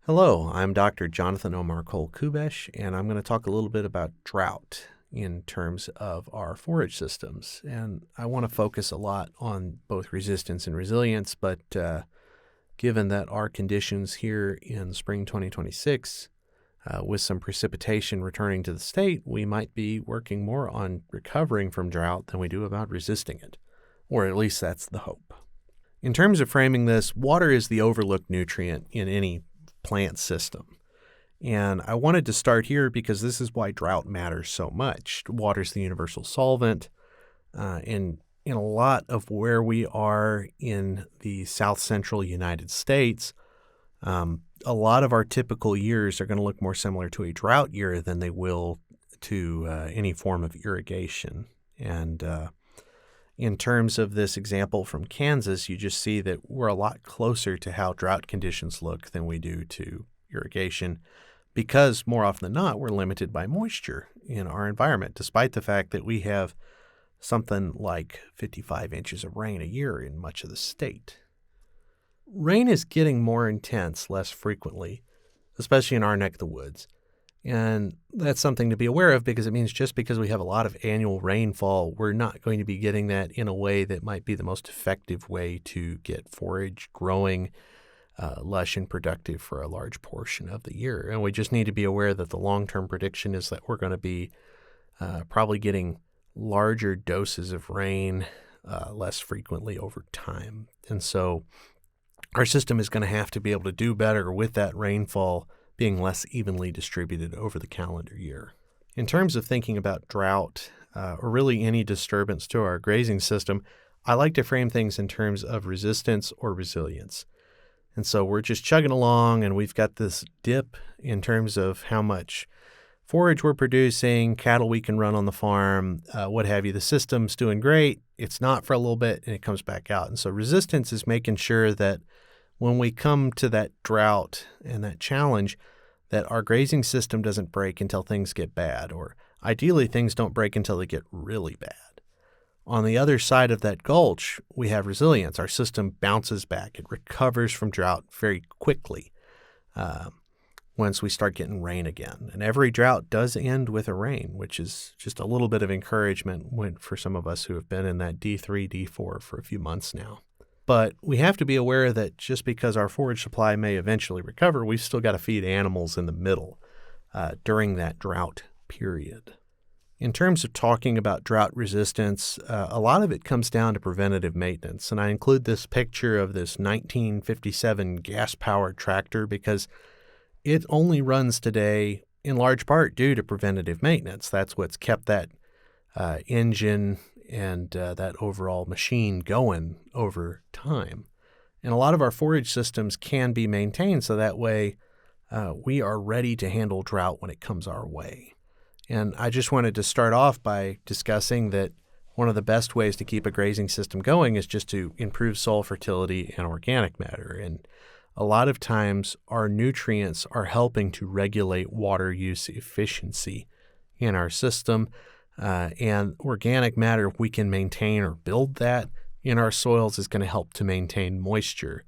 Hello, I'm Dr. Jonathan Omar Cole Kubesch, and I'm going to talk a little bit about drought in terms of our forage systems. And I want to focus a lot on both resistance and resilience, but given that our conditions here in spring 2026, with some precipitation returning to the state, we might be working more on recovering from drought than we do about resisting it, or at least that's the hope. In terms of framing this, water is the overlooked nutrient in any plant system. And I wanted to start here because this is why drought matters so much. Water's the universal solvent. And in a lot of where we are in the south central United States, a lot of our typical years are going to look more similar to a drought year than they will to any form of irrigation. And in terms of this example from Kansas, you just see that we're a lot closer to how drought conditions look than we do to irrigation because more often than not, we're limited by moisture in our environment, despite the fact that we have something like 55 inches of rain a year in much of the state. Rain is getting more intense less frequently, especially in our neck of the woods. And that's something to be aware of because it means just because we have a lot of annual rainfall, we're not going to be getting that in a way that might be the most effective way to get forage growing lush and productive for a large portion of the year. And we just need to be aware that the long-term prediction is that we're going to be probably getting larger doses of rain less frequently over time. And so our system is going to have to be able to do better with that rainfall being less evenly distributed over the calendar year. In terms of thinking about drought, or really any disturbance to our grazing system, I like to frame things in terms of resistance or resilience. And so we're just chugging along and we've got this dip in terms of how much forage we're producing, cattle we can run on the farm, what have you. The system's doing great. It's not for a little bit and it comes back out. And so resistance is making sure that when we come to that drought and that challenge, that our grazing system doesn't break until things get bad, or ideally things don't break until they get really bad. On the other side of that gulch, we have resilience. Our system bounces back. It recovers from drought very quickly once we start getting rain again. And every drought does end with a rain, which is just a little bit of encouragement for some of us who have been in that D3, D4 for a few months now. But we have to be aware that just because our forage supply may eventually recover, we've still got to feed animals in the middle during that drought period. In terms of talking about drought resistance, a lot of it comes down to preventative maintenance. And I include this picture of this 1957 gas-powered tractor because it only runs today in large part due to preventative maintenance. That's what's kept that engine and that overall machine going over time. And a lot of our forage systems can be maintained so that way we are ready to handle drought when it comes our way. And I just wanted to start off by discussing that one of the best ways to keep a grazing system going is just to improve soil fertility and organic matter. And a lot of times our nutrients are helping to regulate water use efficiency in our system. And organic matter, if we can maintain or build that in our soils, is going to help to maintain moisture.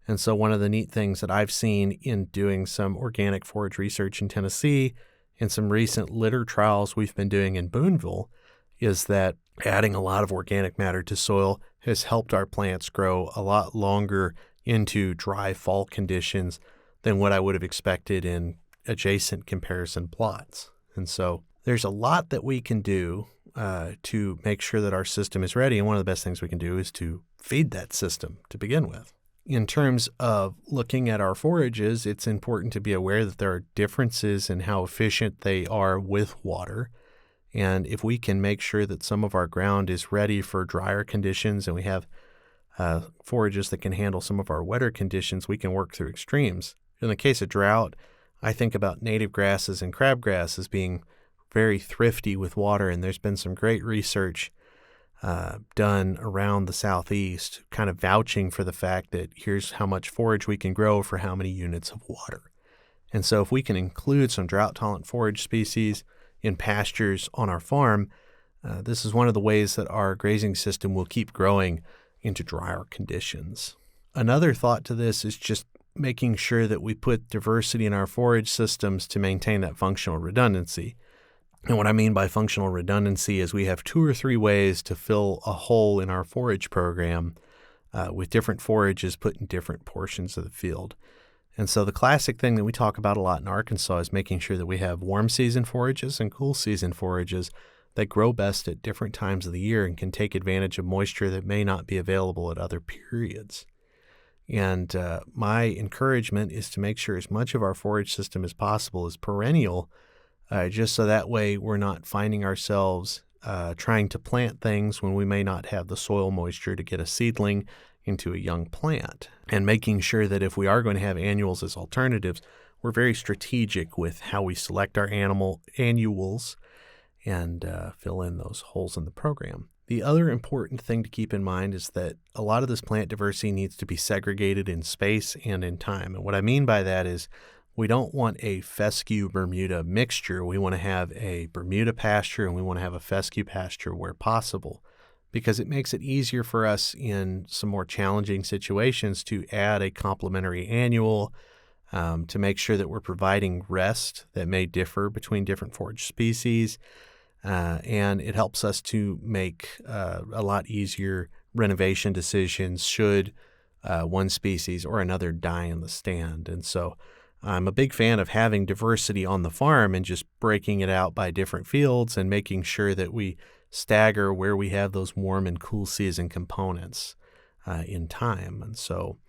And so one of the neat things that I've seen in doing some organic forage research in Tennessee and some recent litter trials we've been doing in Boonville is that adding a lot of organic matter to soil has helped our plants grow a lot longer into dry fall conditions than what I would have expected in adjacent comparison plots. And so there's a lot that we can do to make sure that our system is ready. And one of the best things we can do is to feed that system to begin with. In terms of looking at our forages, it's important to be aware that there are differences in how efficient they are with water. And if we can make sure that some of our ground is ready for drier conditions and we have forages that can handle some of our wetter conditions, we can work through extremes. In the case of drought, I think about native grasses and crabgrass as being very thrifty with water, and there's been some great research done around the Southeast kind of vouching for the fact that here's how much forage we can grow for how many units of water. And so if we can include some drought-tolerant forage species in pastures on our farm, this is one of the ways that our grazing system will keep growing into drier conditions. Another thought to this is just making sure that we put diversity in our forage systems to maintain that functional redundancy. And what I mean by functional redundancy is we have 2 or 3 ways to fill a hole in our forage program with different forages put in different portions of the field. And so the classic thing that we talk about a lot in Arkansas is making sure that we have warm season forages and cool season forages that grow best at different times of the year and can take advantage of moisture that may not be available at other periods. And my encouragement is to make sure as much of our forage system as possible is perennial, just so that way we're not finding ourselves trying to plant things when we may not have the soil moisture to get a seedling into a young plant. And making sure that if we are going to have annuals as alternatives, we're very strategic with how we select our annuals and fill in those holes in the program. The other important thing to keep in mind is that a lot of this plant diversity needs to be segregated in space and in time. And what I mean by that is we don't want a fescue Bermuda mixture. We want to have a Bermuda pasture and we want to have a fescue pasture where possible, because it makes it easier for us in some more challenging situations to add a complementary annual to make sure that we're providing rest that may differ between different forage species. And it helps us to make a lot easier renovation decisions should one species or another die in the stand. And so I'm a big fan of having diversity on the farm and just breaking it out by different fields and making sure that we stagger where we have those warm and cool season components in time. And so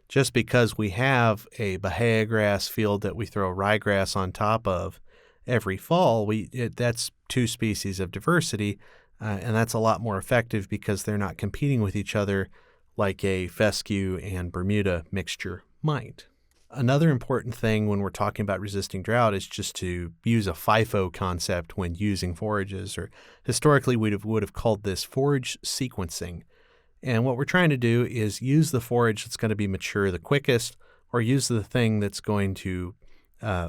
just because we have a bahia grass field that we throw ryegrass on top of every fall, that's 2 species of diversity, and that's a lot more effective because they're not competing with each other like a fescue and Bermuda mixture might. Another important thing when we're talking about resisting drought is just to use a FIFO concept when using forages, or historically we would have called this forage sequencing. And what we're trying to do is use the forage that's going to be mature the quickest, or use the thing that's going to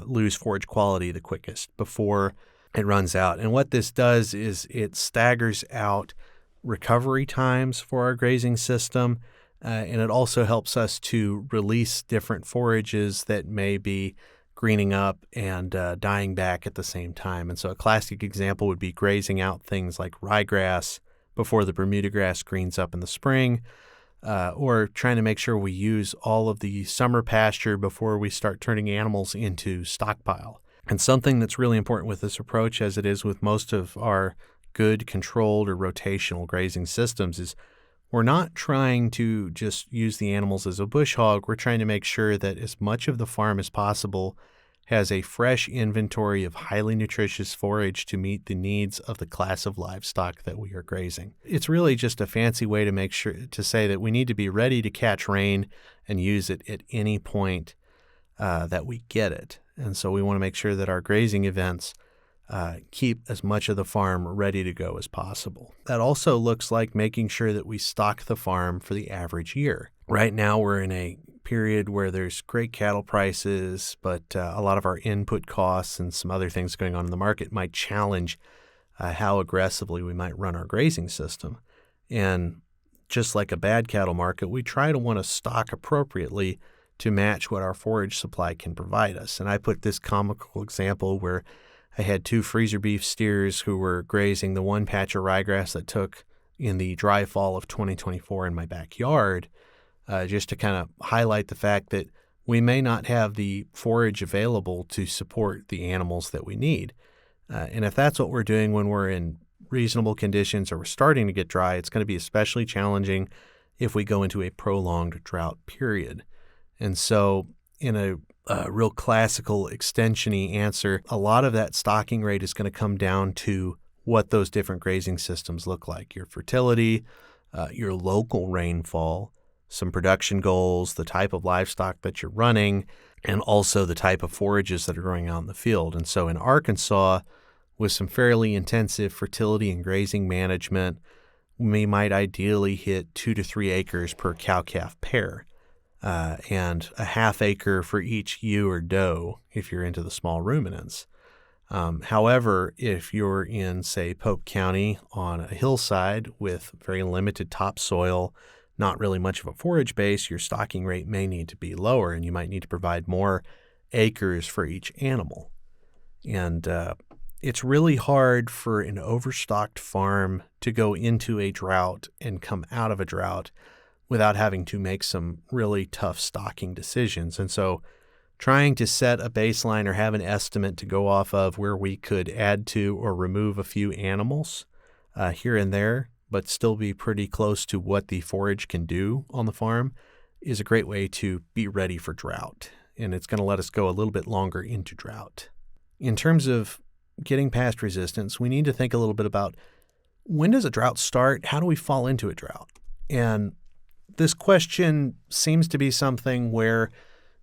lose forage quality the quickest before it runs out. And what this does is it staggers out recovery times for our grazing system, and it also helps us to release different forages that may be greening up and dying back at the same time. And so a classic example would be grazing out things like ryegrass before the Bermuda grass greens up in the spring, or trying to make sure we use all of the summer pasture before we start turning animals into stockpile. And something that's really important with this approach, as it is with most of our good controlled or rotational grazing systems, is we're not trying to just use the animals as a bush hog. We're trying to make sure that as much of the farm as possible has a fresh inventory of highly nutritious forage to meet the needs of the class of livestock that we are grazing. It's really just a fancy way to make sure to say that we need to be ready to catch rain and use it at any point that we get it. And so we want to make sure that our grazing events keep as much of the farm ready to go as possible. That also looks like making sure that we stock the farm for the average year. Right now we're in a period where there's great cattle prices, but a lot of our input costs and some other things going on in the market might challenge how aggressively we might run our grazing system. And just like a bad cattle market, we try to want to stock appropriately to match what our forage supply can provide us. And I put this comical example where I had 2 freezer beef steers who were grazing the one patch of ryegrass that took in the dry fall of 2024 in my backyard, just to kind of highlight the fact that we may not have the forage available to support the animals that we need. And if that's what we're doing when we're in reasonable conditions or we're starting to get dry, it's going to be especially challenging if we go into a prolonged drought period. And so in a real classical extension-y answer, a lot of that stocking rate is going to come down to what those different grazing systems look like: your fertility, your local rainfall, some production goals, the type of livestock that you're running, and also the type of forages that are growing out in the field. And so in Arkansas, with some fairly intensive fertility and grazing management, we might ideally hit 2 to 3 acres per cow-calf pair. And a half acre for each ewe or doe if you're into the small ruminants. However, if you're in, say, Polk County on a hillside with very limited topsoil, not really much of a forage base, your stocking rate may need to be lower, and you might need to provide more acres for each animal. And it's really hard for an overstocked farm to go into a drought and come out of a drought without having to make some really tough stocking decisions. And so trying to set a baseline or have an estimate to go off of where we could add to or remove a few animals here and there, but still be pretty close to what the forage can do on the farm is a great way to be ready for drought. And it's going to let us go a little bit longer into drought. In terms of getting past resistance, we need to think a little bit about when does a drought start? How do we fall into a drought? And this question seems to be something where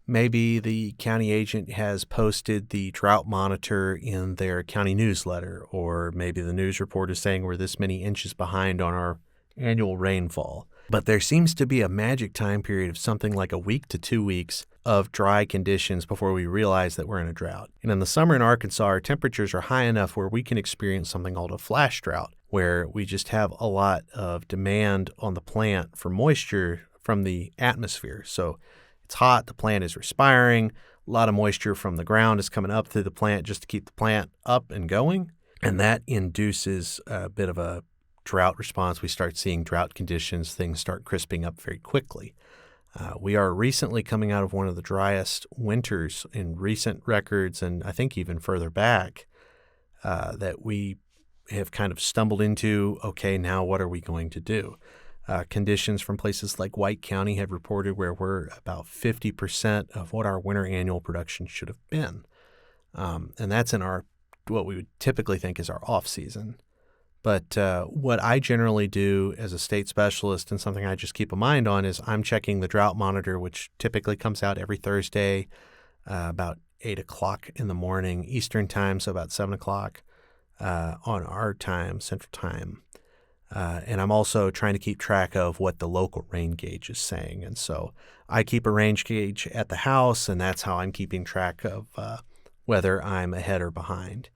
maybe the county agent has posted the drought monitor in their county newsletter, or maybe the news report is saying we're this many inches behind on our annual rainfall. But there seems to be a magic time period of something like a week to 2 weeks of dry conditions before we realize that we're in a drought. And in the summer in Arkansas, our temperatures are high enough where we can experience something called a flash drought, where we just have a lot of demand on the plant for moisture from the atmosphere. So it's hot, the plant is respiring, a lot of moisture from the ground is coming up through the plant just to keep the plant up and going. And that induces a bit of a drought response. We start seeing drought conditions, things start crisping up very quickly. We are recently coming out of one of the driest winters in recent records, and I think even further back, that we have kind of stumbled into, okay, now what are we going to do? Conditions from places like White County have reported where we're about 50% of what our winter annual production should have been. And that's in our what we would typically think is our off season. But what I generally do as a state specialist, and something I just keep a mind on, is I'm checking the drought monitor, which typically comes out every Thursday about 8 o'clock in the morning Eastern time, so about 7 o'clock on our time, Central Time. And I'm also trying to keep track of what the local rain gauge is saying. And so I keep a range gauge at the house, and that's how I'm keeping track of whether I'm ahead or behind.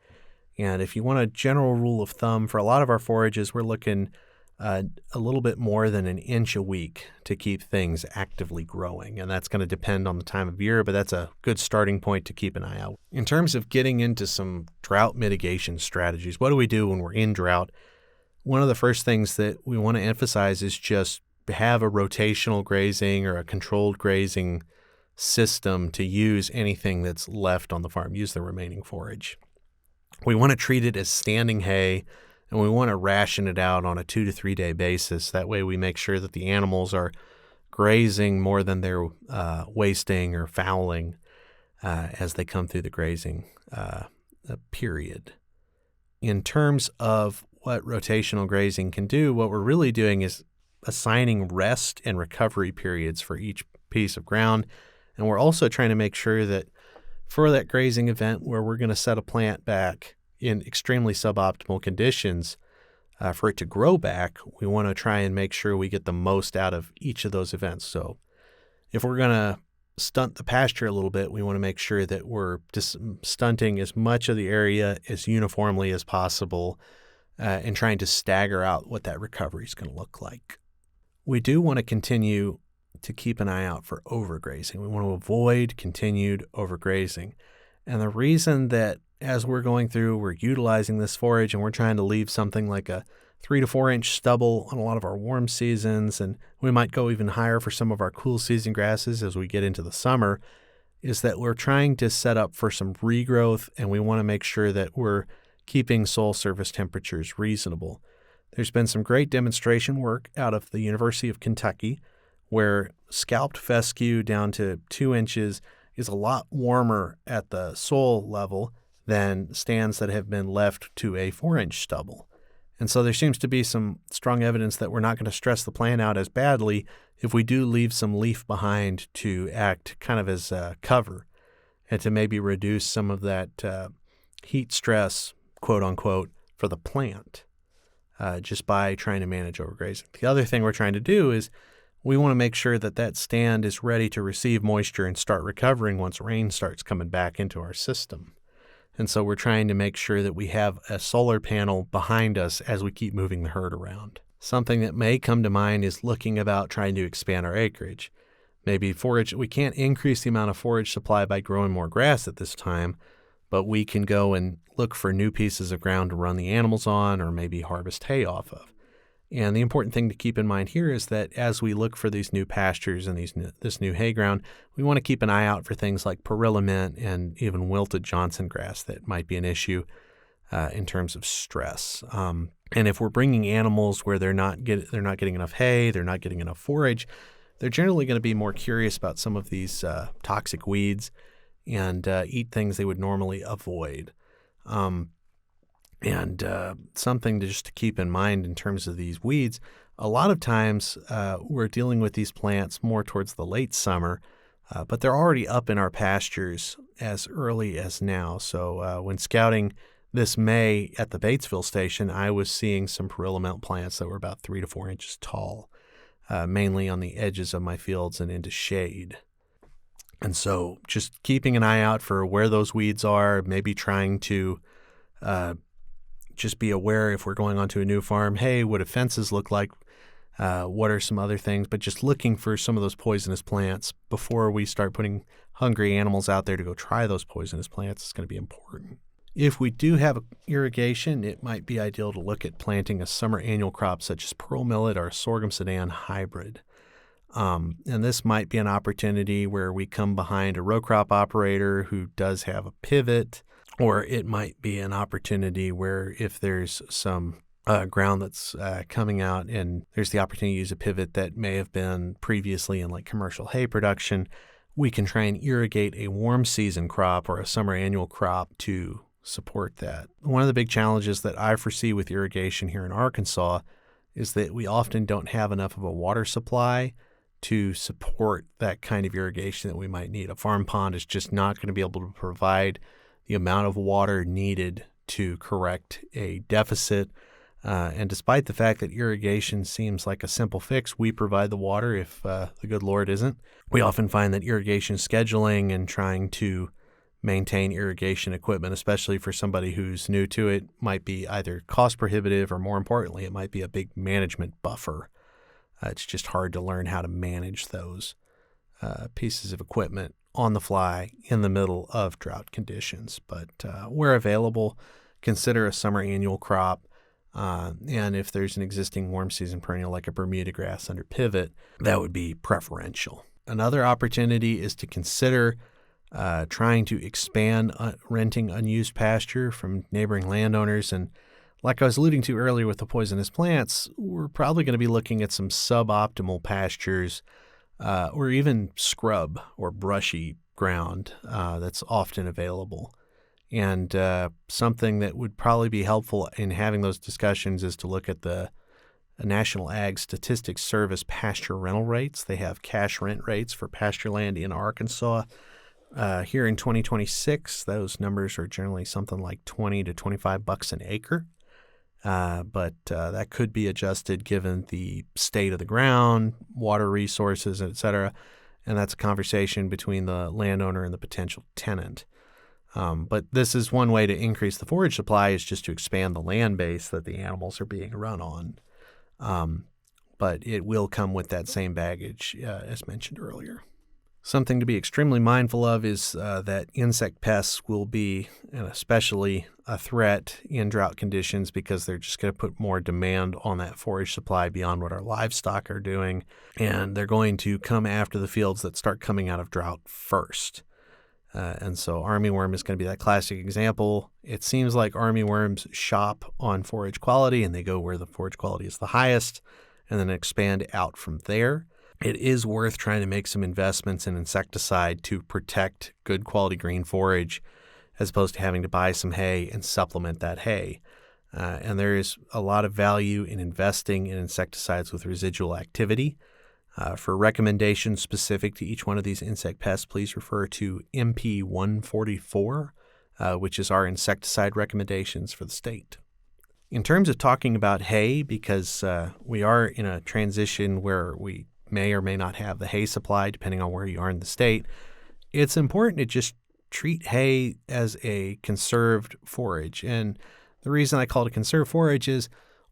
And if you want a general rule of thumb, for a lot of our forages, we're looking a little bit more than an inch a week to keep things actively growing. And that's going to depend on the time of year, but that's a good starting point to keep an eye out. In terms of getting into some drought mitigation strategies, what do we do when we're in drought? One of the first things that we want to emphasize is just have a rotational grazing or a controlled grazing system to use anything that's left on the farm, use the remaining forage. We want to treat it as standing hay, and we want to ration it out on a 2 to 3 day basis. That way we make sure that the animals are grazing more than they're wasting or fouling as they come through the grazing period. In terms of what rotational grazing can do, what we're really doing is assigning rest and recovery periods for each piece of ground. And we're also trying to make sure that for that grazing event where we're going to set a plant back in extremely suboptimal conditions, for it to grow back, we want to try and make sure we get the most out of each of those events. So if we're going to stunt the pasture a little bit, we want to make sure that we're just stunting as much of the area as uniformly as possible and trying to stagger out what that recovery is going to look like. We do want to continue to keep an eye out for overgrazing. We want to avoid continued overgrazing. And the reason that as we're going through, we're utilizing this forage and we're trying to leave something like a 3 to 4 inch stubble on a lot of our warm seasons, and we might go even higher for some of our cool season grasses as we get into the summer, is that we're trying to set up for some regrowth, and we want to make sure that we're keeping soil surface temperatures reasonable. There's been some great demonstration work out of the University of Kentucky where scalped fescue down to 2 inches is a lot warmer at the soil level than stands that have been left to a 4-inch stubble. And so there seems to be some strong evidence that we're not going to stress the plant out as badly if we do leave some leaf behind to act kind of as cover and to maybe reduce some of that heat stress, quote unquote, for the plant just by trying to manage overgrazing. The other thing we're trying to do is we want to make sure that that stand is ready to receive moisture and start recovering once rain starts coming back into our system. And so we're trying to make sure that we have a solar panel behind us as we keep moving the herd around. Something that may come to mind is looking about trying to expand our acreage. Maybe forage, we can't increase the amount of forage supply by growing more grass at this time, but we can go and look for new pieces of ground to run the animals on or maybe harvest hay off of. And the important thing to keep in mind here is that as we look for these new pastures and this new hay ground, we want to keep an eye out for things like perilla mint and even wilted Johnson grass that might be an issue in terms of stress. And if we're bringing animals where they're not getting enough hay, they're not getting enough forage, they're generally going to be more curious about some of these toxic weeds and eat things they would normally avoid. And something to keep in mind in terms of these weeds, a lot of times we're dealing with these plants more towards the late summer, but they're already up in our pastures as early as now. So when scouting this May at the Batesville station, I was seeing some perilla mint plants that were about 3 to 4 inches tall, mainly on the edges of my fields and into shade. And so just keeping an eye out for where those weeds are, maybe trying to just be aware if we're going onto a new farm, hey, what do fences look like? What are some other things? But just looking for some of those poisonous plants before we start putting hungry animals out there to go try those poisonous plants is going to be important. If we do have irrigation, it might be ideal to look at planting a summer annual crop such as pearl millet or a sorghum sedan hybrid. And this might be an opportunity where we come behind a row crop operator who does have a pivot, or it might be an opportunity where if there's some ground that's coming out and there's the opportunity to use a pivot that may have been previously in like commercial hay production, we can try and irrigate a warm season crop or a summer annual crop to support that. One of the big challenges that I foresee with irrigation here in Arkansas is that we often don't have enough of a water supply to support that kind of irrigation that we might need. A farm pond is just not going to be able to provide the amount of water needed to correct a deficit. And despite the fact that irrigation seems like a simple fix, we provide the water if the good Lord isn't. We often find that irrigation scheduling and trying to maintain irrigation equipment, especially for somebody who's new to it, might be either cost prohibitive or, more importantly, it might be a big management buffer. It's just hard to learn how to manage those pieces of equipment on the fly in the middle of drought conditions. But where available, consider a summer annual crop. And if there's an existing warm season perennial like a Bermuda grass under pivot, that would be preferential. Another opportunity is to consider trying to expand renting unused pasture from neighboring landowners. And like I was alluding to earlier with the poisonous plants, we're probably going to be looking at some suboptimal pastures or even scrub or brushy ground that's often available. And something that would probably be helpful in having those discussions is to look at the National Ag Statistics Service pasture rental rates. They have cash rent rates for pasture land in Arkansas. Here in 2026, those numbers are generally something like $20 to $25 an acre. But that could be adjusted given the state of the ground, water resources, et cetera. And that's a conversation between the landowner and the potential tenant. But this is one way to increase the forage supply, is just to expand the land base that the animals are being run on. But it will come with that same baggage as mentioned earlier. Something to be extremely mindful of is that insect pests will be, and especially a threat in drought conditions, because they're just going to put more demand on that forage supply beyond what our livestock are doing. And they're going to come after the fields that start coming out of drought first. And so armyworm is going to be that classic example. It seems like armyworms shop on forage quality, and they go where the forage quality is the highest and then expand out from there. It is worth trying to make some investments in insecticide to protect good quality green forage, as opposed to having to buy some hay and supplement that hay. And there is a lot of value in investing in insecticides with residual activity. For recommendations specific to each one of these insect pests, please refer to MP 144, which is our insecticide recommendations for the state. In terms of talking about hay, because we are in a transition where we may or may not have the hay supply, depending on where you are in the state, it's important to just treat hay as a conserved forage. And the reason I call it a conserved forage is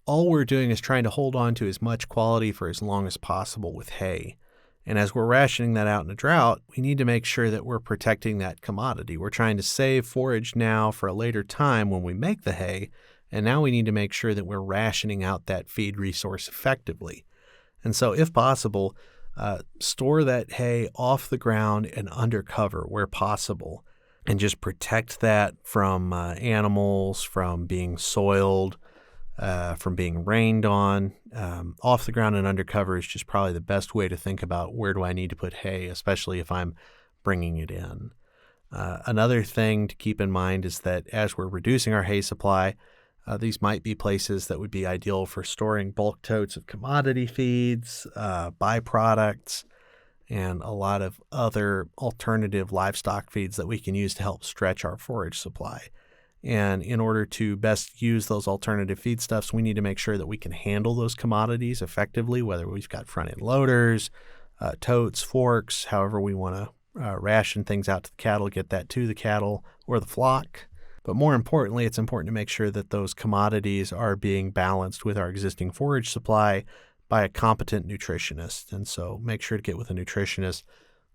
all we're doing is trying to hold on to as much quality for as long as possible with hay. And as we're rationing that out in a drought, we need to make sure that we're protecting that commodity. We're trying to save forage now for a later time when we make the hay, and now we need to make sure that we're rationing out that feed resource effectively. And so if possible, store that hay off the ground and under cover where possible, and just protect that from animals, from being soiled, from being rained on. Off the ground and under cover is just probably the best way to think about where do I need to put hay, especially if I'm bringing it in. Another thing to keep in mind is that as we're reducing our hay supply, these might be places that would be ideal for storing bulk totes of commodity feeds, byproducts, and a lot of other alternative livestock feeds that we can use to help stretch our forage supply. And in order to best use those alternative feedstuffs, we need to make sure that we can handle those commodities effectively, whether we've got front-end loaders, totes, forks, however we want to ration things out to the cattle, get that to the cattle or the flock. But more importantly, it's important to make sure that those commodities are being balanced with our existing forage supply by a competent nutritionist. And so make sure to get with a nutritionist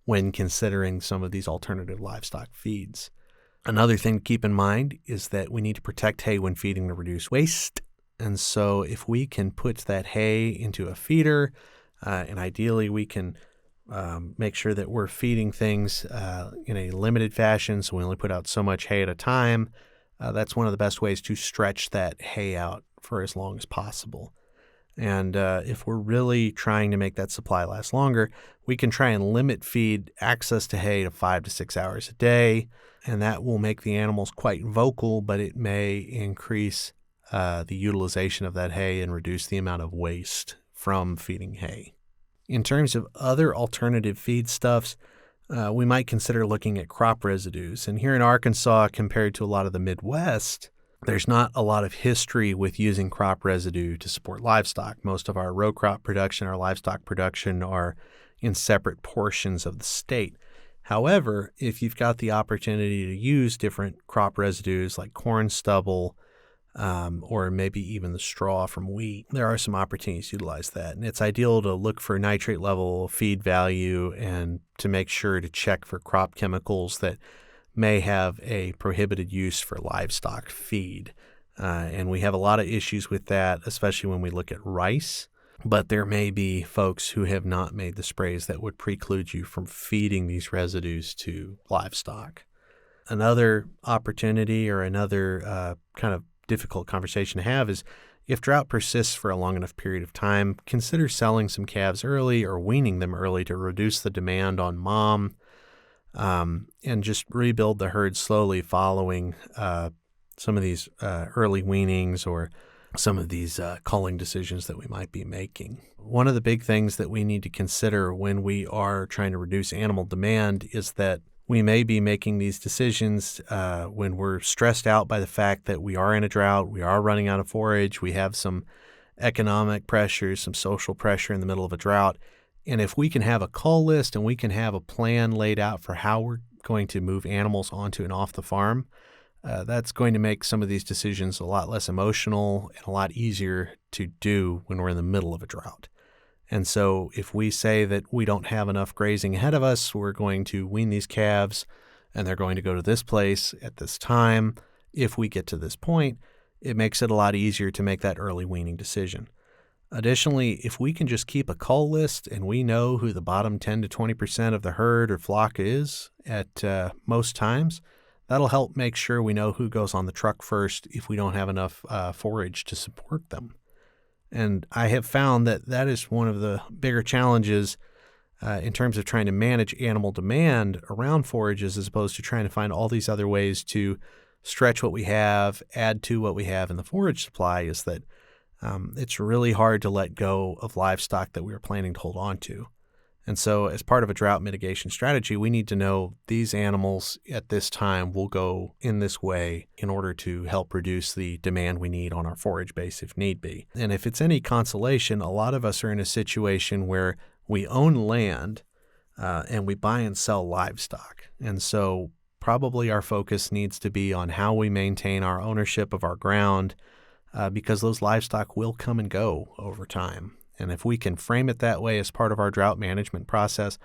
when considering some of these alternative livestock feeds. Another thing to keep in mind is that we need to protect hay when feeding to reduce waste. And so if we can put that hay into a feeder, and ideally we can make sure that we're feeding things in a limited fashion, so we only put out so much hay at a time, that's one of the best ways to stretch that hay out for as long as possible. And if we're really trying to make that supply last longer, we can try and limit feed access to hay to 5 to 6 hours a day, and that will make the animals quite vocal, but it may increase the utilization of that hay and reduce the amount of waste from feeding hay. In terms of other alternative feedstuffs, we might consider looking at crop residues. And here in Arkansas, compared to a lot of the Midwest, there's not a lot of history with using crop residue to support livestock. Most of our row crop production, our livestock production are in separate portions of the state. However, if you've got the opportunity to use different crop residues like corn stubble, or maybe even the straw from wheat, there are some opportunities to utilize that. And it's ideal to look for nitrate level, feed value, and to make sure to check for crop chemicals that may have a prohibited use for livestock feed. And we have a lot of issues with that, especially when we look at rice. But there may be folks who have not made the sprays that would preclude you from feeding these residues to livestock. Another opportunity or another kind of difficult conversation to have is if drought persists for a long enough period of time, consider selling some calves early or weaning them early to reduce the demand on mom, and just rebuild the herd slowly following some of these early weanings or some of these culling decisions that we might be making. One of the big things that we need to consider when we are trying to reduce animal demand is that we may be making these decisions when we're stressed out by the fact that we are in a drought, we are running out of forage, we have some economic pressures, some social pressure in the middle of a drought. And if we can have a cull list and we can have a plan laid out for how we're going to move animals onto and off the farm, that's going to make some of these decisions a lot less emotional and a lot easier to do when we're in the middle of a drought. And so if we say that we don't have enough grazing ahead of us, we're going to wean these calves and they're going to go to this place at this time. If we get to this point, it makes it a lot easier to make that early weaning decision. Additionally, if we can just keep a cull list and we know who the bottom 10 to 20% of the herd or flock is at most times, that'll help make sure we know who goes on the truck first if we don't have enough forage to support them. And I have found that that is one of the bigger challenges in terms of trying to manage animal demand around forages as opposed to trying to find all these other ways to stretch what we have, add to what we have in the forage supply, is that it's really hard to let go of livestock that we are planning to hold on to. And so as part of a drought mitigation strategy, we need to know these animals at this time will go in this way in order to help reduce the demand we need on our forage base if need be. And if it's any consolation, a lot of us are in a situation where we own land and we buy and sell livestock. And so probably our focus needs to be on how we maintain our ownership of our ground, because those livestock will come and go over time. And if we can frame it that way as part of our drought management process,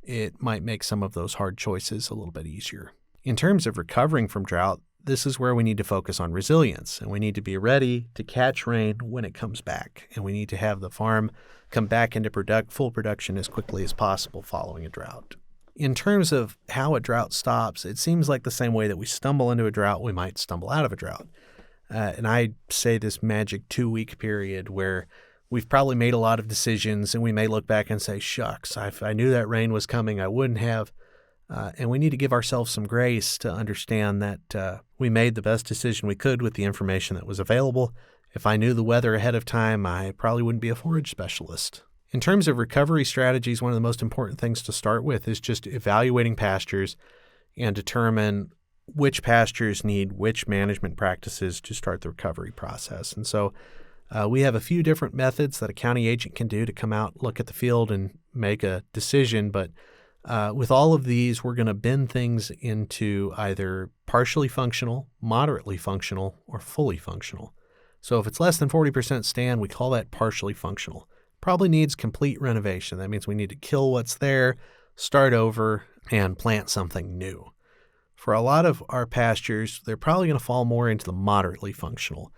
it might make some of those hard choices a little bit easier. In terms of recovering from drought, this is where we need to focus on resilience, and we need to be ready to catch rain when it comes back, and we need to have the farm come back into full production as quickly as possible following a drought. In terms of how a drought stops, it seems like the same way that we stumble into a drought, we might stumble out of a drought. And I say this magic 2-week period where we've probably made a lot of decisions, and we may look back and say, shucks, if I knew that rain was coming, I wouldn't have. And we need to give ourselves some grace to understand that we made the best decision we could with the information that was available. If I knew the weather ahead of time, I probably wouldn't be a forage specialist. In terms of recovery strategies, one of the most important things to start with is just evaluating pastures and determine which pastures need which management practices to start the recovery process. And so we have a few different methods that a county agent can do to come out, look at the field, and make a decision. But with all of these, we're going to bend things into either partially functional, moderately functional, or fully functional. So if it's less than 40% stand, we call that partially functional. Probably needs complete renovation. That means we need to kill what's there, start over, and plant something new. For a lot of our pastures, they're probably going to fall more into the moderately functional.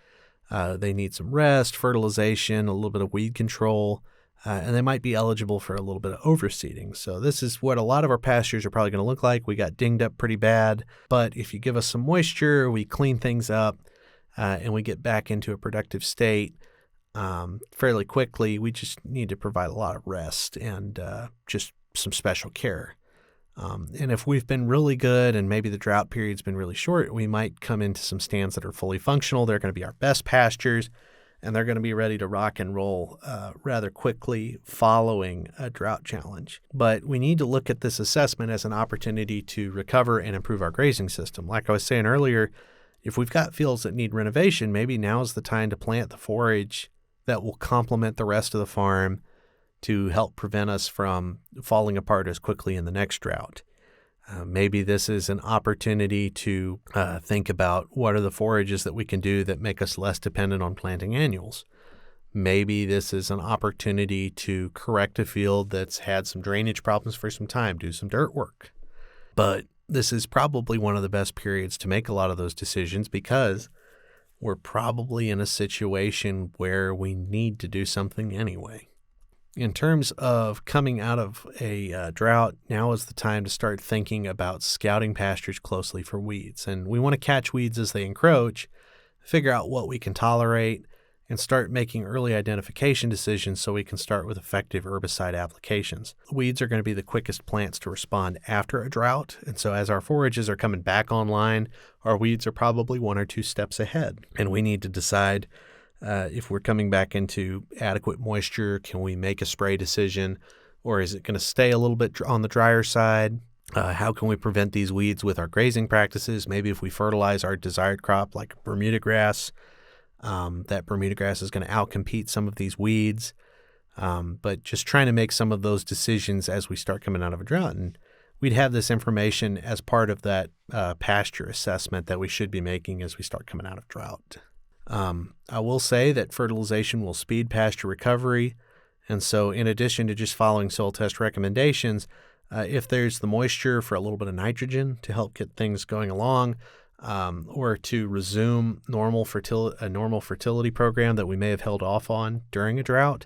They need some rest, fertilization, a little bit of weed control, and they might be eligible for a little bit of overseeding. So this is what a lot of our pastures are probably going to look like. We got dinged up pretty bad, but if you give us some moisture, we clean things up, and we get back into a productive state fairly quickly. We just need to provide a lot of rest and just some special care. And if we've been really good and maybe the drought period's been really short, we might come into some stands that are fully functional. They're going to be our best pastures, and they're going to be ready to rock and roll rather quickly following a drought challenge. But we need to look at this assessment as an opportunity to recover and improve our grazing system. Like I was saying earlier, if we've got fields that need renovation, maybe now's the time to plant the forage that will complement the rest of the farm to help prevent us from falling apart as quickly in the next drought. Maybe this is an opportunity to think about what are the forages that we can do that make us less dependent on planting annuals. Maybe this is an opportunity to correct a field that's had some drainage problems for some time, do some dirt work. But this is probably one of the best periods to make a lot of those decisions because we're probably in a situation where we need to do something anyway. In terms of coming out of a drought, now is the time to start thinking about scouting pastures closely for weeds. And we want to catch weeds as they encroach, figure out what we can tolerate, and start making early identification decisions so we can start with effective herbicide applications. Weeds are going to be the quickest plants to respond after a drought. And so as our forages are coming back online, our weeds are probably 1 or 2 steps ahead. And we need to decide if we're coming back into adequate moisture, can we make a spray decision, or is it going to stay a little bit on the drier side? How can we prevent these weeds with our grazing practices? Maybe if we fertilize our desired crop like Bermuda grass, that Bermuda grass is going to outcompete some of these weeds. But just trying to make some of those decisions as we start coming out of a drought. And we'd have this information as part of that pasture assessment that we should be making as we start coming out of drought. I will say that fertilization will speed pasture recovery. And so in addition to just following soil test recommendations, if there's the moisture for a little bit of nitrogen to help get things going along, or to resume a normal fertility program that we may have held off on during a drought,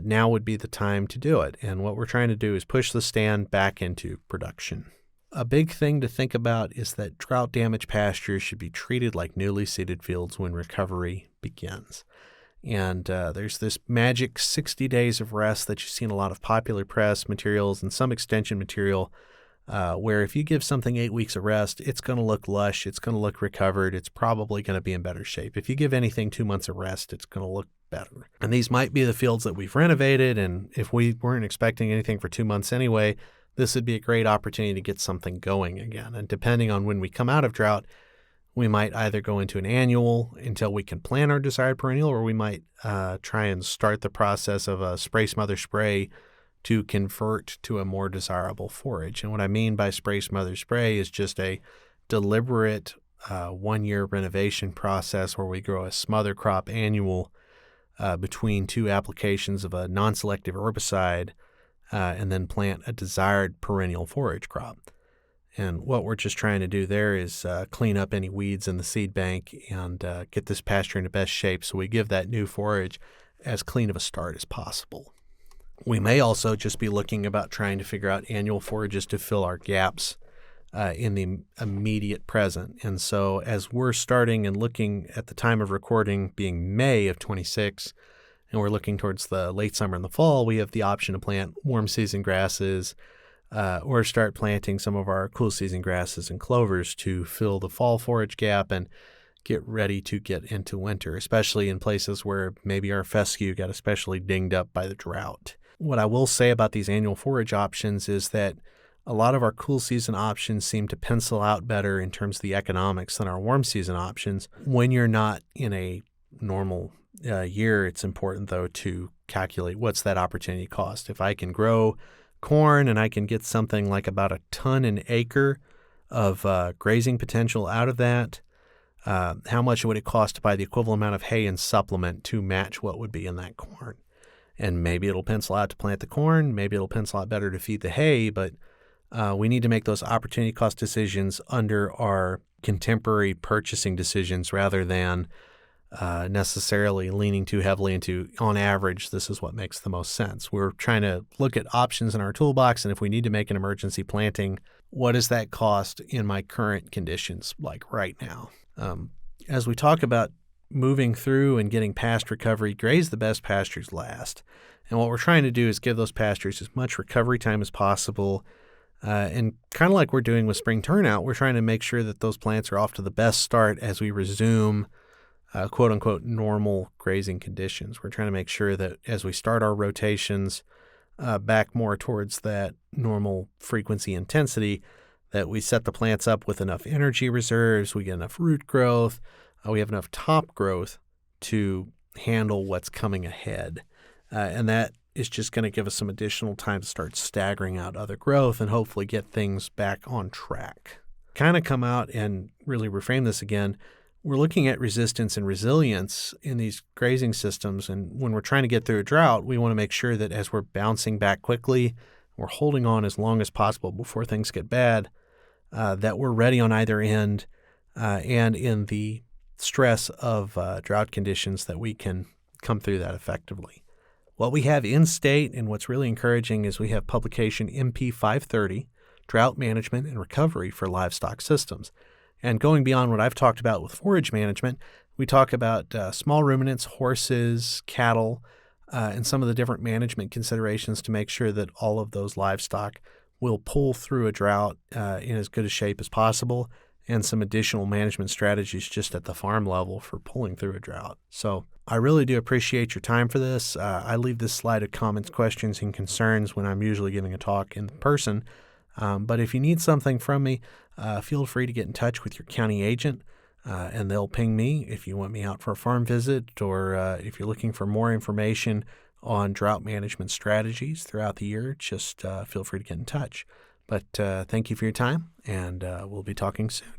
now would be the time to do it. And what we're trying to do is push the stand back into production. A big thing to think about is that drought-damaged pastures should be treated like newly seeded fields when recovery begins. And there's this magic 60 days of rest that you see in a lot of popular press materials and some extension material, where if you give something 8 weeks of rest, it's going to look lush, it's going to look recovered, it's probably going to be in better shape. If you give anything 2 months of rest, it's going to look better. And these might be the fields that we've renovated, and if we weren't expecting anything for 2 months anyway, this would be a great opportunity to get something going again. And depending on when we come out of drought, we might either go into an annual until we can plant our desired perennial, or we might try and start the process of a spray smother spray to convert to a more desirable forage. And what I mean by spray smother spray is just a deliberate 1-year renovation process where we grow a smother crop annual between 2 applications of a non-selective herbicide and then plant a desired perennial forage crop. And what we're just trying to do there is clean up any weeds in the seed bank and get this pasture into best shape so we give that new forage as clean of a start as possible. We may also just be looking about trying to figure out annual forages to fill our gaps in the immediate present. And so as we're starting and looking at the time of recording being May of 26, and we're looking towards the late summer and the fall, we have the option to plant warm season grasses or start planting some of our cool season grasses and clovers to fill the fall forage gap and get ready to get into winter, especially in places where maybe our fescue got especially dinged up by the drought. What I will say about these annual forage options is that a lot of our cool season options seem to pencil out better in terms of the economics than our warm season options. When you're not in a normal year, it's important, though, to calculate what's that opportunity cost. If I can grow corn and I can get something like about a ton an acre of grazing potential out of that, how much would it cost to buy the equivalent amount of hay and supplement to match what would be in that corn? And maybe it'll pencil out to plant the corn. Maybe it'll pencil out better to feed the hay, but we need to make those opportunity cost decisions under our contemporary purchasing decisions rather than necessarily leaning too heavily into, on average, this is what makes the most sense. We're trying to look at options in our toolbox, and if we need to make an emergency planting, what does that cost in my current conditions like right now? As we talk about moving through and getting past recovery, graze the best pastures last. And what we're trying to do is give those pastures as much recovery time as possible. And kind of like we're doing with spring turnout, we're trying to make sure that those plants are off to the best start as we resume quote unquote normal grazing conditions. We're trying to make sure that as we start our rotations back more towards that normal frequency intensity, that we set the plants up with enough energy reserves, we get enough root growth, we have enough top growth to handle what's coming ahead. And that is just going to give us some additional time to start staggering out other growth and hopefully get things back on track. Kind of come out and really reframe this again. We're looking at resistance and resilience in these grazing systems. And when we're trying to get through a drought, we want to make sure that as we're bouncing back quickly, we're holding on as long as possible before things get bad, that we're ready on either end and in the stress of drought conditions that we can come through that effectively. What we have in state and what's really encouraging is we have publication MP 530, Drought Management and Recovery for Livestock Systems. And going beyond what I've talked about with forage management, we talk about small ruminants, horses, cattle, and some of the different management considerations to make sure that all of those livestock will pull through a drought in as good a shape as possible, and some additional management strategies just at the farm level for pulling through a drought. So I really do appreciate your time for this. I leave this slide of comments, questions, and concerns when I'm usually giving a talk in person. But if you need something from me, feel free to get in touch with your county agent, and they'll ping me if you want me out for a farm visit, or if you're looking for more information on drought management strategies throughout the year, just feel free to get in touch. But thank you for your time, and we'll be talking soon.